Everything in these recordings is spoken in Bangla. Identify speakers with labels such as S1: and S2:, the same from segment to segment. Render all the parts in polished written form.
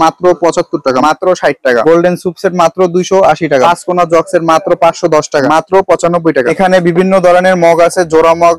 S1: মাত্র ৭৫ টাকা, মাত্র ৬০ টাকা। গোল্ডেন সুপ সেট মাত্র ২৮০ টাকা। ৫ কোনা জগ সেট মাত্র ৫১০ টাকা, মাত্র ৯৫ টাকা। এখানে বিভিন্ন ধরনের মগ আছে, জোড়া mug,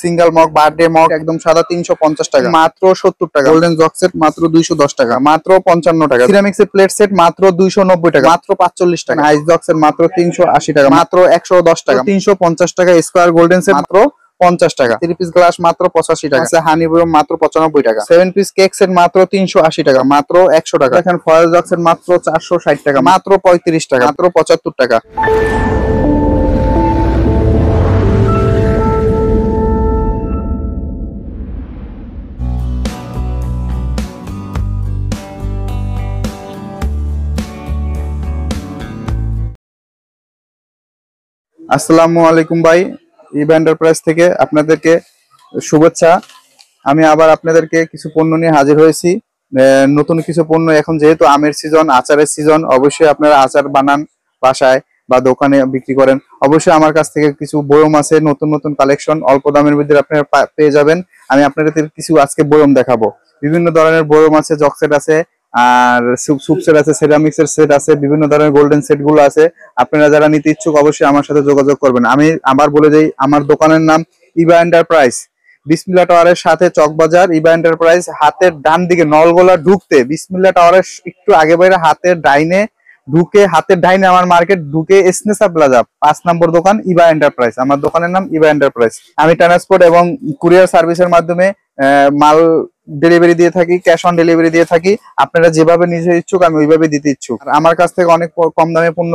S1: single mug, birthday mug, একদম সাদা ৩৫০ টাকা, মাত্র ৭০ টাকা। গোল্ডেন জগ সেট মাত্র ২১০ টাকা, মাত্র ৫৫ টাকা। সিরামিক্সের প্লেট সেট মাত্র ২৯০ টাকা, মাত্র ৪৫ টাকা। আইস জগ সেট মাত্র ৩৮০ টাকা, মাত্র ১১০ টাকা। ৩৫০ টাকা। স্কোয়ার গোল্ডেন সেট মাত্র ৫০ টাকা। 3 পিস গ্লাস মাত্র ৮৫ টাকা। আছে হানি ব্রোম মাত্র ৯৫ টাকা। 7 পিস কেক সেট মাত্র ৩৮০ টাকা, মাত্র ১০০ টাকা। এখন ফয়েল জগ সেট মাত্র ৪৬০ টাকা, মাত্র ৩৫ টাকা, মাত্র ৭৫ টাকা। আসসালামু আলাইকুম ভাই, ইবা এন্টারপ্রাইজ থেকে আপনাদেরকে শুভেচ্ছা। আমি আবার আপনাদেরকে কিছু পণ্য নিয়ে হাজির হয়েছি। নতুন কিছু পণ্য, এখন যেহেতু আমের সিজন, আচারের সিজন, অবশ্যই আপনারা আচার বানান বাসায় বা দোকানে বিক্রি করেন, অবশ্যই আমার কাছ থেকে কিছু বয়ম আছে, নতুন নতুন কালেকশন অল্প দামের মধ্যে আপনারা পেয়ে যাবেন। আমি আপনাদের কিছু আজকে বয়ম দেখাবো। বিভিন্ন ধরনের বয়ম আছে, জগ সেট আছে, আর সুপ সেট আছে, সেরামিক্সের সেট আছে, বিভিন্ন ধরনের গোল্ডেন সেট গুলো আছে। আপনারা যারা নিতে ইচ্ছুক অবশ্যই আমার সাথে যোগাযোগ করবেন। আমি আবার বলে যাই, আমার দোকানের নাম ইবা এন্টারপ্রাইজ, বিসমিল্লাহ টাওয়ারের সাথে চকবাজার। ইবা এন্টারপ্রাইজ হাতের ডান দিকে নলগোলা ঢুকতে, বিসমিল্লাহ টাওয়ারের একটু আগে বাইরে হাতের ডাইনে ঢুকে, হাতের ডাইনে আমার মার্কেট ঢুকে এসনেসা প্লাজা ৫ নম্বর দোকান ইবা এন্টারপ্রাইজ। আমার দোকানের নাম ইবা এন্টারপ্রাইজ। আমি ট্রান্সপোর্ট এবং কুরিয়ার সার্ভিসের মাধ্যমে মাল ডেলিভারি দিয়ে থাকি, ক্যাশ অন ডেলিভারি দিয়ে থাকি। আপনারা যেভাবে নিজে ইচ্ছুক আমি ওইভাবে দিতে ইচ্ছুক। আমার কাছ থেকে অনেক কম দামে পণ্য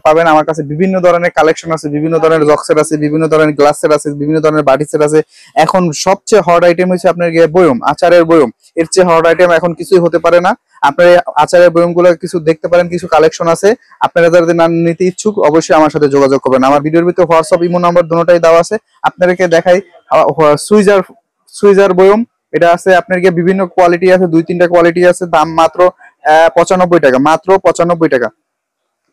S1: পাবেন। আমার কাছে বিভিন্ন ধরনের কালেকশন আছে, বিভিন্ন ধরনের জগ সেট আছে, বিভিন্ন ধরনের গ্লাস সেট আছে, বিভিন্ন ধরনের বাটি সেট আছে। এখন সবচেয়ে হট আইটেম হচ্ছে আপনার বয়ম, আচারের বয়ম। এর চেয়ে হট আইটেম এখন কিছুই হতে পারে না। আপনারা আচারের বয়মগুলো কিছু দেখতে পারেন, কিছু কালেকশন আছে। আপনারা যাদের নাম নিতে ইচ্ছুক অবশ্যই আমার সাথে যোগাযোগ করবেন। আমার ভিডিওর ভিতরে হোয়াটসঅ্যাপ, ইমো নাম্বার দুটোটাই দেওয়া আছে। আপনাদেরকে দেখাই সুইজার বয়ম। এটা আছে আপনার বিভিন্ন কোয়ালিটি আছে, ২-৩টা কোয়ালিটি আছে। দাম মাত্র ৯৫ টাকা, মাত্র ৯৫ টাকা।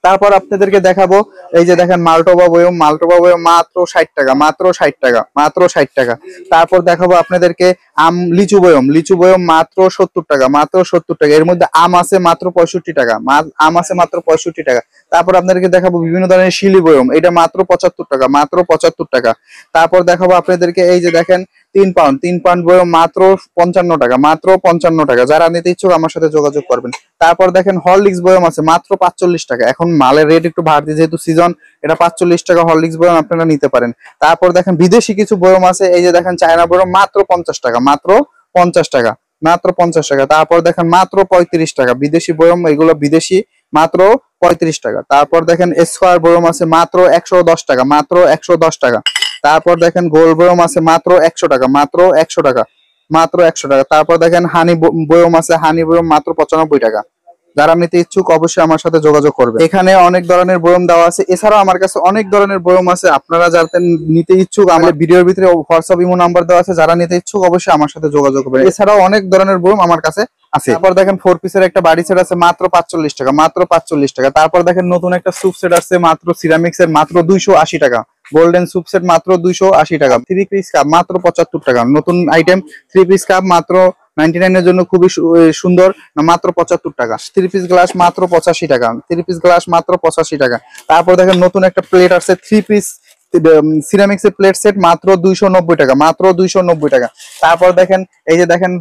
S1: তারপর আপনাদেরকে দেখাবো, এই যে দেখেন মালটোবা বয়ম, মালটোবা বয়ম মাত্র ৬০ টাকা, মাত্র ৬০ টাকা, মাত্র ৬০ টাকা। তারপর দেখাবো আপনাদেরকে লিচু বয়ম, লিচু বয়ম মাত্র ৭০ টাকা, মাত্র ৭০ টাকা। এর মধ্যে আম আছে মাত্র ৬৫ টাকা, আম আছে মাত্র ৬৫ টাকা। তারপর আপনাদেরকে দেখাবো বিভিন্ন ধরনের শিলি বয়ম, এটা মাত্র ৭৫ টাকা, মাত্র ৭৫ টাকা। তারপর দেখাবো আপনাদেরকে, এই যে দেখেন ৩ পাউন্ড বয়ম মাত্র ৫৫ টাকা, মাত্র ৫৫ টাকা। যারা নিতে ইচ্ছুক আমার সাথে যোগাযোগ করবেন। তারপর দেখেন হরলিক্স বয়ম আছে মাত্র ৪৫ টাকা। এখন মালের রেট একটু বাড়তি, যেহেতু সিজন, এটা ৪৫ টাকা হরলিক্স বয়ম আপনারা নিতে পারেন। তারপর দেখেন বিদেশি কিছু বয়ম আছে, এই যে দেখেন চায়না বয়ম মাত্র ৫০ টাকা, মাত্র ৫০ টাকা, মাত্র ৫০ টাকা। তারপর দেখেন মাত্র ৩৫ টাকা বিদেশি বয়ম, এগুলো বিদেশি, মাত্র ৩৫ টাকা। তারপর দেখেন স্কোয়ার বয়ম আছে মাত্র ১১০ টাকা, মাত্র ১১০ টাকা। তারপর দেখেন গোল বয়ম আছে মাত্র ১০০ টাকা, মাত্র ১০০ টাকা, মাত্র ১০০ টাকা। তারপর দেখেন হানি বয়ম আছে, হানি বয়ম মাত্র ৯৫ টাকা। যারা নিতে ইচ্ছুক অবশ্যই আমার সাথে যোগাযোগ করবে। এখানে অনেক ধরনের বয়ম দেওয়া আছে, এছাড়াও আমার কাছে অনেক ধরনের বয়ম আছে। আপনারা যারা নিতে ইচ্ছুক আমার ভিডিওর ভিতরে হোয়াটসঅ্যাপ, ইমো নাম্বার দেওয়া আছে। যারা নিতে ইচ্ছুক অবশ্যই আমার সাথে যোগাযোগ করবেন। এছাড়াও অনেক ধরনের বয়ম আমার কাছে আছে। তারপর দেখেন 4 পিসের একটা বাড়ি সেট আছে মাত্র ৪৫ টাকা, মাত্র ৪৫ টাকা। তারপর দেখেন নতুন একটা সুপ সেট আছে মাত্র সিরামিক্স এর, মাত্র ২৮০ টাকা। গোল্ডেন সুপ সেট মাত্র ২৮০ টাকা। 3 পিস কাপ মাত্র ৭৫ টাকা। নতুন আইটেম 3 পিস কাপ মাত্র 99 এর জন্য খুবই সুন্দর, মাত্র ৭৫ টাকা। 3 পিস গ্লাস মাত্র ৮৫ টাকা, 3 পিস গ্লাস মাত্র ৮৫ টাকা। তারপর দেখেন নতুন একটা প্লেট আছে 3 পিস সিরামিক্স এর প্লেট সেট মাত্র ২৯০ টাকা, মাত্র ২৯০ টাকা। তারপর দেখেন, এই যে দেখেন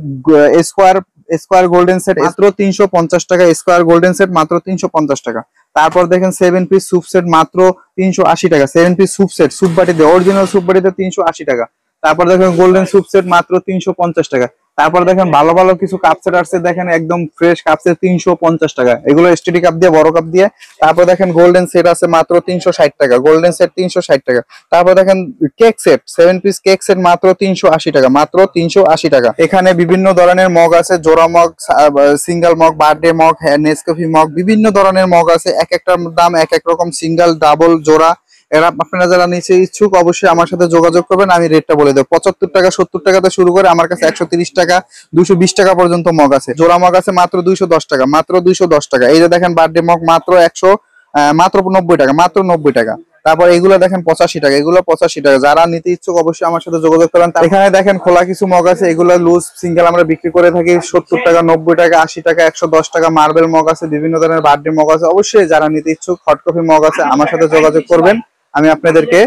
S1: স্কোয়ার গোল্ডেন সেট মাত্র ৩৫০ টাকা, স্কোয়ার গোল্ডেন সেট মাত্র ৩৫০ টাকা। তারপর দেখেন 7 পিস সুপ সেট মাত্র ৩৮০ টাকা, 7 পিস সুপ সেট, সুপ বাটিতে, অরিজিনাল সুপ বাটিতে ৩৮০ টাকা। তারপর দেখেন গোল্ডেন সুপ সেট মাত্র ৩৫০ টাকা। তারপর দেখেন ভালো ভালো কিছু কাপ সেট আসছে, দেখেন একদম ফ্রেশ কাপ সেট ৩৫০ টাকা, এগুলো স্টেডি কাপ দিয়ে, বড় কাপ দিয়ে। তারপর দেখেন গোল্ডেন সেট আছে মাত্র ৩৬০ টাকা, গোল্ডেন সেট ৩৬০ টাকা। তারপর দেখেন cake set 7 piece cake set মাত্র ৩৮০ টাকা, মাত্র ৩৮০ টাকা। এখানে বিভিন্ন ধরনের মগ আছে, জোড়া mug, single mug, birthday mug, Nescafe mug, বিভিন্ন ধরনের মগ আছে। এক একটার দাম এক এক রকম, সিঙ্গেল, ডাবল, জোড়া। এরা আপনারা যারা নিচে ইচ্ছুক অবশ্যই আমার সাথে যোগাযোগ করবেন। আমি রেটটা বলে দেবো। ৭৫ টাকা, ৭০ টাকাতে শুরু করে আমার কাছে ১৩০ টাকা, ২২০ টাকা পর্যন্ত মগ আছে। জোড়া মগ আছে মাত্র ২১০ টাকা, মাত্র ২১০ টাকা। এই যে দেখেন বার্থডে মগ মাত্র ৯০ টাকা, মাত্র ৯০ টাকা। তারপর এগুলো দেখেন 85 টাকা, এগুলো 85 টাকা। যারা নিতে ইচ্ছুক অবশ্যই আমার সাথে যোগাযোগ করবেন। এখানে দেখেন খোলা কিছু মগ আছে, এগুলো লুজ সিঙ্গেল আমরা বিক্রি করে থাকি 70 টাকা, 90 টাকা, 80 টাকা, 110 টাকা। মার্বেল মগ আছে, বিভিন্ন ধরনের বার্থডে মগ আছে। অবশ্যই যারা নিতে ইচ্ছুক হট কফি মগ আছে, আমার সাথে যোগাযোগ করবেন, আমি আপনাদেরকে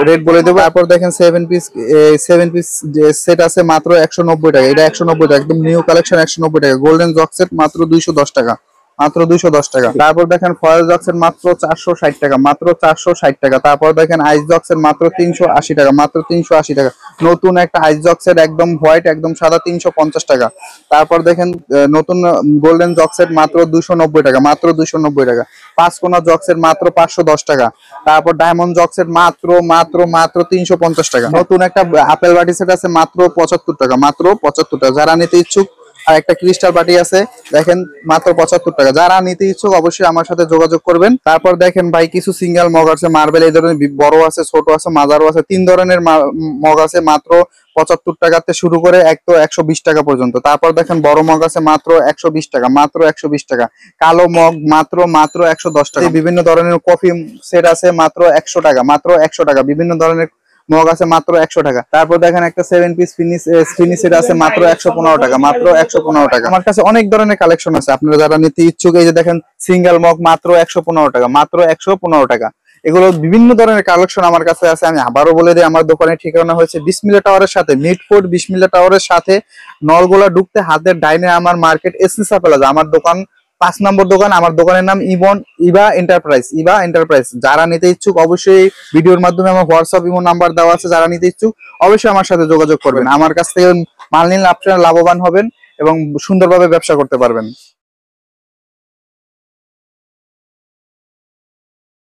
S1: রেট বলে দেবো। তারপর দেখেন 7 পিস সেট আছে মাত্র 190 টাকা, এটা 190 টাকা, একদম নিউ কালেকশন 190 টাকা। গোল্ডেন জগ সেট মাত্র 210 টাকা, মাত্র 210 টাকা। তারপর দেখেন ফয়েল জক্সের মাত্র 460 টাকা, মাত্র 460 টাকা। তারপর দেখেন আইস জক্সের মাত্র 380 টাকা, মাত্র 380 টাকা। নতুন একটা আইস জক্সের একদম হোয়াইট একদম সাদা 350 টাকা। তারপর দেখেন নতুন গোল্ডেন জক্সের মাত্র 290 টাকা, মাত্র 290 টাকা। 5 কোনা জক্সের মাত্র 510 টাকা। তারপর ডায়মন্ড জক্সের মাত্র মাত্র মাত্র 350 টাকা। নতুন একটা আপেল বাটি সেট আছে মাত্র 75 টাকা, মাত্র 75 টাকা। যারা নিতে ইচ্ছুক, আর একটা ক্রিস্টাল বাটি আছে দেখেন মাত্র 75 টাকা। যারা নিতে ইচ্ছুক অবশ্যই আমার সাথে যোগাযোগ করবেন। তারপর দেখেন ভাই কিছু সিঙ্গেল মগ আছে মার্বেল, এই ধরনের বড় আছে, ছোট আছে, মাঝারও আছে। 3 ধরনের মগ আছে মাত্র 75 টাকাতে শুরু করে 120 টাকা পর্যন্ত। তারপর দেখেন বড় মগ আছে মাত্র 120 টাকা, মাত্র 120 টাকা। কালো মগ মাত্র মাত্র 110 টাকা। বিভিন্ন ধরনের কফি সেট আছে মাত্র 100 টাকা, মাত্র 100 টাকা। বিভিন্ন ধরনের মগ আছে মাত্র 100 টাকা। তারপর দেখেন একটা 7 পিস ফিনিশ সেট আছে মাত্র 115 টাকা, মাত্র 115 টাকা। আমার কাছে অনেক ধরনের কালেকশন আছে, আপনারা যারা নিতে ইচ্ছুক এই যে দেখেন সিঙ্গেল মগ মাত্র 115 টাকা, মাত্র 115 টাকা। এগুলো বিভিন্ন ধরনের কালেকশন আমার কাছে আছে। আমি আবারও বলে দিই, আমার দোকানের ঠিকানা হয়েছে বিসমিল্লাহ টাওয়ারের সাথে, মিডফোর্ট বিসমিল্লাহ টাওয়ারের সাথে নলগোলা ঢুকতে হাতের ডাইনে আমার মার্কেট এসনিসা প্লাজা, আমার দোকান 5 নম্বর দোকান। আমার দোকানের নাম ইভা এন্টারপ্রাইজ। যারা নিতে ইচ্ছুক অবশ্যই ভিডিওর মাধ্যমে আমার হোয়াটসঅ্যাপ ইমো নাম্বার দেওয়া আছে, যারা নিতে ইচ্ছুক অবশ্যই আমার সাথে যোগাযোগ করবেন। আমার কাছ থেকে মাল নিলে আপনারা লাভবান হবেন এবং সুন্দরভাবে ব্যবসা করতে পারবেন।